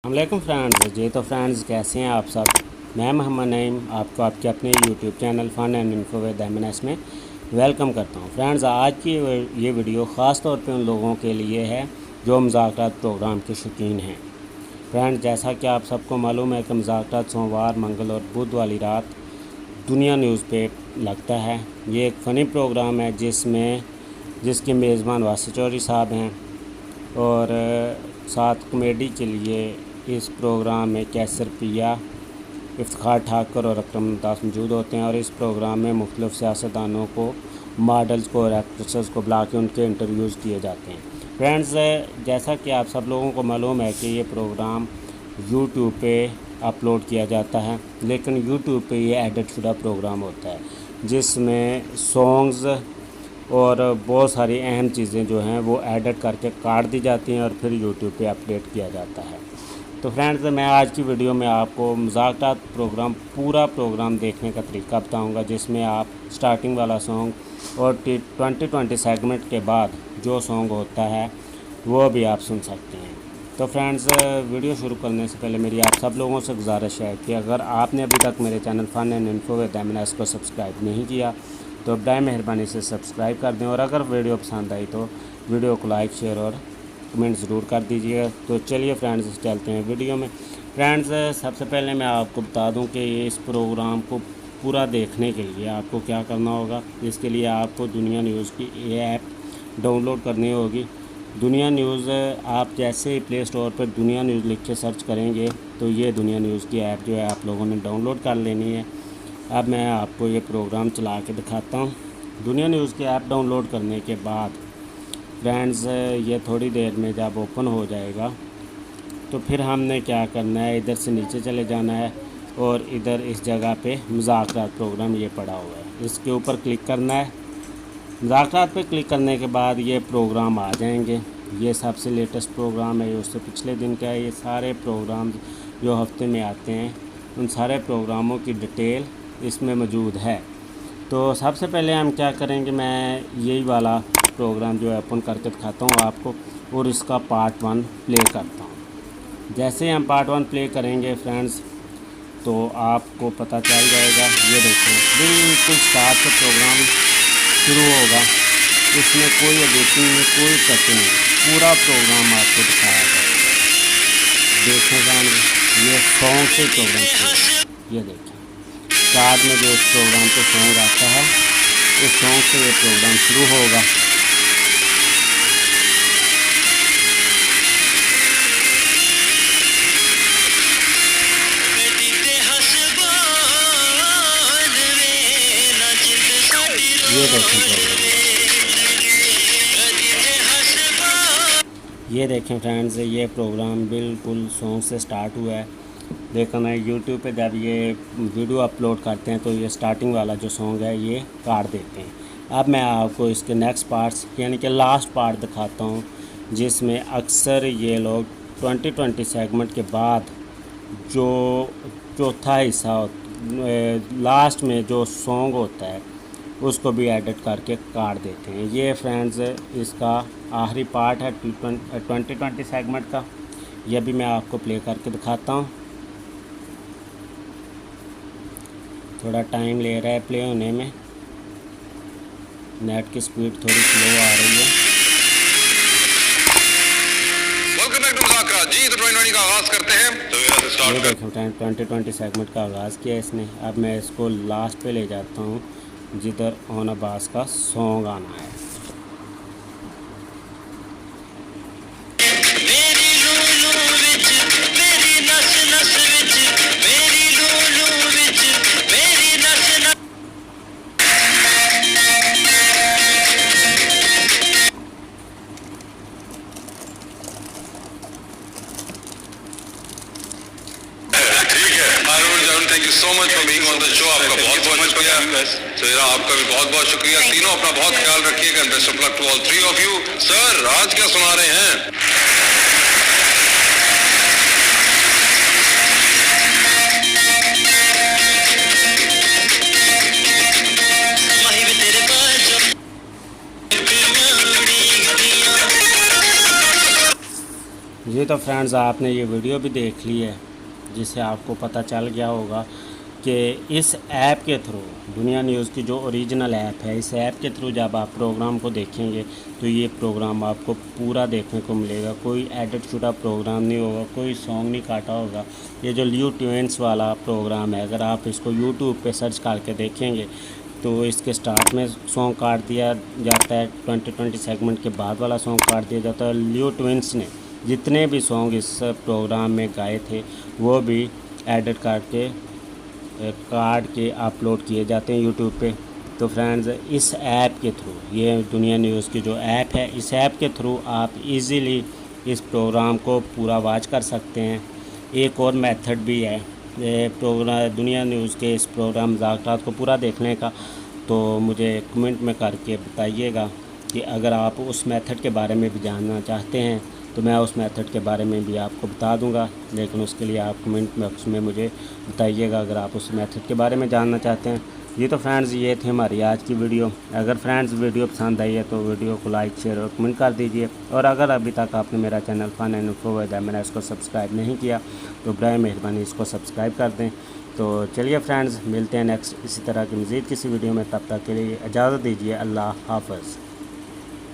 अस्सलामुअलैकुम फ्रेंड्स। जी तो फ्रेंड्स, कैसे हैं आप सब। मैं मोहम्मद नईम आपको आपके अपने YouTube channel fun and info with MNS में वेलकम करता हूं। फ्रेंड्स, आज की ये वीडियो ख़ास तौर पे उन लोगों के लिए है जो मुज़ाकरात प्रोग्राम के शौकीन हैं। फ्रेंड्स, जैसा कि आप सबको मालूम है कि मुज़ाकरात सोमवार, मंगल और बुध वाली रात दुनिया न्यूज़ पे लगता है। ये एक फ़नी प्रोग्राम है जिसके मेज़बान वासिफ चौधरी साहब हैं और साथ कॉमेडी के लिए इस प्रोग्राम में कैसर पिया, इफ्तिखार ठाकुर और अकरम मुमताज़ मौजूद होते हैं। और इस प्रोग्राम में मुख्तलिफ़ सियासतदानों को, मॉडल्स को और एक्ट्रेसेस को बुला के उनके इंटरव्यूज़ किए जाते हैं। फ्रेंड्स, जैसा कि आप सब लोगों को मालूम है कि ये प्रोग्राम यूट्यूब पे अपलोड किया जाता है, लेकिन यूट्यूब पे ये एडिट शुदा प्रोग्राम होता है जिसमें सॉन्ग्स और बहुत सारी अहम चीज़ें जो हैं वो एडिट करके काट दी जाती हैं और फिर यूट्यूब पे अपडेट किया जाता है। तो फ्रेंड्स, मैं आज की वीडियो में आपको मुज़ाकरात प्रोग्राम पूरा प्रोग्राम देखने का तरीका बताऊंगा, जिसमें आप स्टार्टिंग वाला सॉन्ग और 2020 सेगमेंट के बाद जो सॉन्ग होता है वो भी आप सुन सकते हैं। तो फ्रेंड्स, वीडियो शुरू करने से पहले मेरी आप सब लोगों से गुजारिश है कि अगर आपने अभी तक मेरे channel fun and info with MNS को सब्सक्राइब नहीं किया तो बराए मेहरबानी से सब्सक्राइब कर दें, और अगर वीडियो पसंद आई तो वीडियो को लाइक, शेयर और कमेंट ज़रूर कर दीजिएगा। तो चलिए फ्रेंड्स, चलते हैं वीडियो में। फ्रेंड्स, सबसे पहले मैं आपको बता दूं कि इस प्रोग्राम को पूरा देखने के लिए आपको क्या करना होगा। इसके लिए आपको दुनिया न्यूज़ की ये ऐप डाउनलोड करनी होगी। दुनिया न्यूज़ आप जैसे ही प्ले स्टोर पर दुनिया न्यूज़ लिख के सर्च करेंगे तो ये दुनिया न्यूज़ की ऐप जो है आप लोगों ने डाउनलोड कर लेनी है। अब मैं आपको ये प्रोग्राम चला के दिखाता हूँ। दुनिया न्यूज़ की ऐप डाउनलोड करने के बाद फ्रेंड्स, ये थोड़ी देर में जब ओपन हो जाएगा तो फिर हमने क्या करना है, इधर से नीचे चले जाना है और इधर इस जगह पे मुज़ाकरात प्रोग्राम ये पड़ा हुआ है, इसके ऊपर क्लिक करना है। मुज़ाकरात पे क्लिक करने के बाद ये प्रोग्राम आ जाएंगे। ये सबसे लेटेस्ट प्रोग्राम है, उससे पिछले दिन का है। ये सारे प्रोग्राम जो हफ्ते में आते हैं उन सारे प्रोग्रामों की डिटेल इसमें मौजूद है। तो सबसे पहले हम क्या करेंगे, मैं यही वाला प्रोग्राम जो है ओपन करके दिखाता हूँ आपको और इसका पार्ट 1 प्ले करता हूँ। जैसे हम पार्ट 1 प्ले करेंगे फ्रेंड्स तो आपको पता चल जाएगा। ये देखें, बिल्कुल स्टार्ट से प्रोग्राम शुरू होगा, इसमें कोई एडिटिंग नहीं, कोई कटिंग नहीं, पूरा प्रोग्राम आपको दिखाया जाएगा। देखें फ्रेंड्स, ये सॉन्ग से प्रोग्राम शुरू, ये देखें स्टार्ट में जो इस प्रोग्राम पे सॉन्ग आता है उस सॉन्ग से ये प्रोग्राम शुरू होगा। ये देखें प्रोग्राम, ये देखें फ्रेंड्स, ये प्रोग्राम बिल्कुल सॉन्ग से स्टार्ट हुआ है। लेकिन यूट्यूब पे जब ये वीडियो अपलोड करते हैं तो ये स्टार्टिंग वाला जो सॉन्ग है ये काट देते हैं। अब मैं आपको इसके नेक्स्ट पार्ट्स यानी कि लास्ट पार्ट दिखाता हूँ, जिसमें अक्सर ये लोग 2020 सेगमेंट के बाद जो चौथा हिस्सा लास्ट में जो सॉन्ग होता है उसको भी एडिट करके काट देते हैं। ये फ्रेंड्स इसका आखिरी पार्ट है 2020 सेगमेंट का। यह भी मैं आपको प्ले करके दिखाता हूँ। थोड़ा टाइम ले रहा है प्ले होने में, नेट की स्पीड थोड़ी स्लो आ रही है। जी, तो 2020 का आगाज करते हैं। तो ये देखो 2020 सेगमेंट का आगाज़ किया इसने। अब मैं इसको लास्ट पे ले जाता हूँ जिधर ऑन अब्बास का सॉन्ग आना है। Thank you so much for being on the show. आपका बहुत बहुत शुक्रिया। सर, आपका भी बहुत बहुत शुक्रिया। तीनों अपना बहुत ख्याल रखिएगा। Best of luck to all three of you. Sir, आज क्या सुना रहे हैं? जी तो फ्रेंड्स, आपने ये वीडियो भी देख ली है जिससे आपको पता चल गया होगा कि इस ऐप के थ्रू, दुनिया न्यूज़ की जो ओरिजिनल ऐप है, इस ऐप के थ्रू जब आप प्रोग्राम को देखेंगे तो ये प्रोग्राम आपको पूरा देखने को मिलेगा। कोई एडिट शुदा प्रोग्राम नहीं होगा, कोई सॉन्ग नहीं काटा होगा। ये जो ल्यू ट्वेंस वाला प्रोग्राम है, अगर आप इसको यूट्यूब पे सर्च करके देखेंगे तो इसके स्टार्ट में सॉन्ग काट दिया जाता है, 20 सेगमेंट के बाद वाला सॉन्ग काट दिया जाता है। ल्यू ट्वेंस ने जितने भी सॉन्ग इस प्रोग्राम में गाए थे वो भी एडिट करके काट के अपलोड किए जाते हैं यूट्यूब पे। तो फ्रेंड्स, इस ऐप के थ्रू, ये दुनिया न्यूज़ की जो ऐप है, इस ऐप के थ्रू आप इजीली इस प्रोग्राम को पूरा वॉच कर सकते हैं। एक और मेथड भी है प्रोग्राम दुनिया न्यूज़ के इस प्रोग्राम ज़ाकरात को पूरा देखने का, तो मुझे कमेंट में करके बताइएगा कि अगर आप उस मेथड के बारे में भी जानना चाहते हैं तो मैं उस मेथड के बारे में भी आपको बता दूंगा, लेकिन उसके लिए आप कमेंट बॉक्स में मुझे बताइएगा अगर आप उस मेथड के बारे में जानना चाहते हैं। ये तो फ्रेंड्स, ये थी हमारी आज की वीडियो। अगर फ्रेंड्स वीडियो पसंद आई है तो वीडियो को लाइक, शेयर और कमेंट कर दीजिए। और अगर अभी तक आपने मेरा channel fun and info with MNS को सब्सक्राइब नहीं किया तो बराए मेहरबानी इसको सब्सक्राइब कर दें। तो चलिए फ्रेंड्स, मिलते हैं नेक्स्ट इसी तरह की मज़ीद किसी वीडियो में। तब तक के लिए इजाज़त दीजिए। अल्लाह हाफ़िज़।